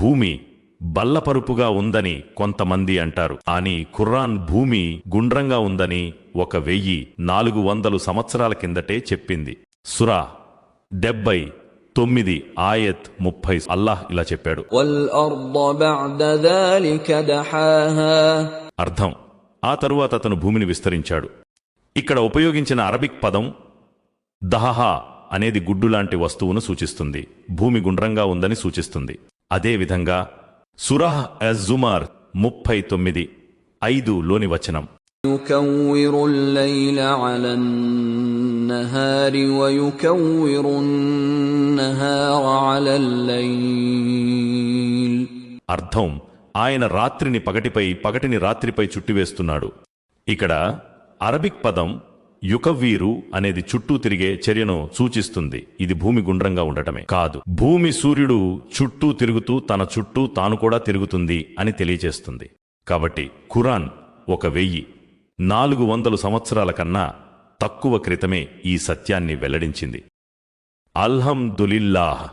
భూమి బల్లపరుపుగా ఉందని కొంతమంది అంటారు. కానీ ఖురాన్ భూమి గుండ్రంగా ఉందని 1400 సంవత్సరాల కిందటే చెప్పింది. సురా 79 ఆయత్ 30 అల్లాహ్ ఇలా చెప్పాడు, అర్థం, ఆ తరువాత అతను భూమిని విస్తరించాడు. ఇక్కడ ఉపయోగించిన అరబిక్ పదం దహహా అనేది గుడ్డులాంటి వస్తువును సూచిస్తుంది. భూమి గుండ్రంగా ఉందని సూచిస్తుంది. అదేవిధంగా సూరహ్ అజ్-జుమర్ 39:5 లోని వచనం, يكور الليل على النهار ويكور النهار على الليل. అర్థం, ఆయన రాత్రిని పగటిపై, పగటిని రాత్రిపై చుట్టివేస్తున్నాడు. ఇక్కడ అరబిక్ పదం యుకవ్వీరు అనేది చుట్టూ తిరిగే చర్యను సూచిస్తుంది. ఇది భూమి గుండ్రంగా ఉండటమే కాదు, భూమి సూర్యుడు చుట్టూ తిరుగుతూ తన చుట్టూ తాను కూడా తిరుగుతుంది అని తెలియచేస్తుంది. కాబట్టి ఖురాన్ 1400 సంవత్సరాల కన్నా తక్కువ క్రితమే ఈ సత్యాన్ని వెల్లడించింది. అల్హమ్దులిల్లాహ్.